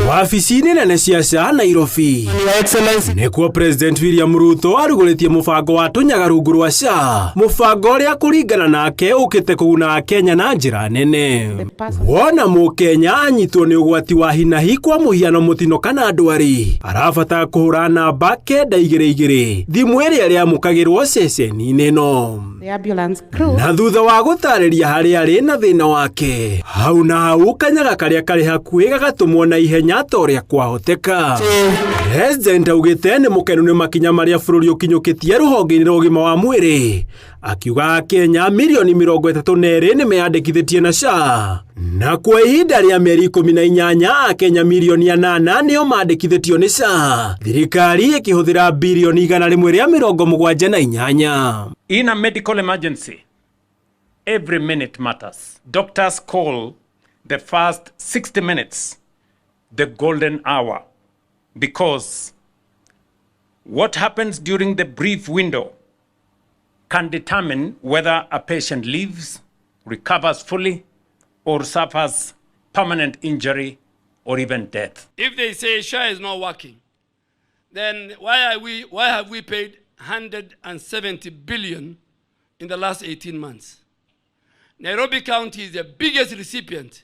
Wabici nene cia SHA Nairobi nikuo President William Ruto arugũrĩtie mũbango wa tũnyaga rungu rwa SHA, mũbango ũrĩa kũringana nake ũkĩte kũguna Kenya na njĩra nene. Wona Mũkenya anyitwo nĩ ũgwati wa hinahi kwa mũhiano mũtino kana ndwari, arabatara kũhũra namba 922 thimũ ĩrĩa rĩamũkagĩrwo ceceni-inĩ ĩno. Na thutha wa gũtarĩria harĩa arĩ na thĩna wake, hau na hau kanyaga karĩa karĩ hakuhĩ gagatũmwo na ihenya ta ũrĩa kwahoteka. President augĩte nĩ mũkenu nĩ makinya marĩa bũrũri ũkinyũkĩtie rũhonge-inĩ rwa ũgima wa mwĩrĩ, akiuga Kenya milioni 32 nĩ meyandĩkithĩtie na SHA, na kwa ihinda rĩa mĩeri 18 Kenya milioni 8 nĩo mandĩkithĩtio nĩ SHA, thirikari ĩkĩhũthĩra bilioni 178. In a medical emergency, every minute matters. Doctors call the first 60 minutes the golden hour, because what happens during the brief window can determine whether a patient lives, recovers fully, or suffers permanent injury or even death. If they say SHA is not working, then why have we paid 170 billion in the last 18 months? Nairobi County is the biggest recipient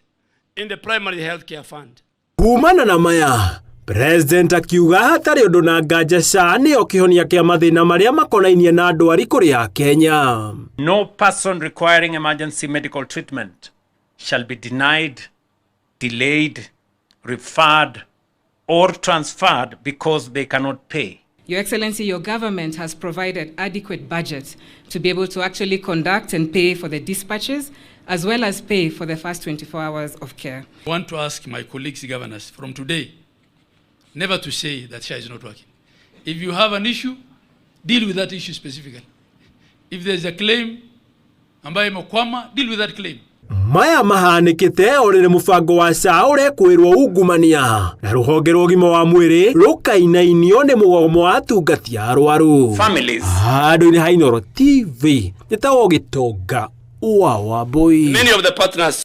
in the primary healthcare fund. Kumana na maya, President akiuga hatarĩ ũndũ na nganja SHA nĩyo kĩhonia kĩa mathĩna marĩa makonainie na ndwari kũrĩ Kenya. No person requiring emergency medical treatment shall be denied, delayed, referred, or transferred because they cannot pay. Your Excellency, your government has provided adequate budgets to be able to actually conduct and pay for the dispatches, as well as pay for the first 24 hours of care. I want to ask my colleagues governors from today never to say that SHA is not working. If you have an issue, deal with that issue specifically. If there's a claim ambayo imekwama, deal with that claim. Maya mahanĩkĩte ũrĩrĩ mũbango wa SHA ũrekwĩrwo ungumania na rũhonge rwa ũgima wa mwĩrĩ rũkainainio nĩ mũgomo wa atungati a arwaru. Handũ-inĩ ha Inooro TV, njĩtagwo Gĩtonga wa Wambui. Many of the partners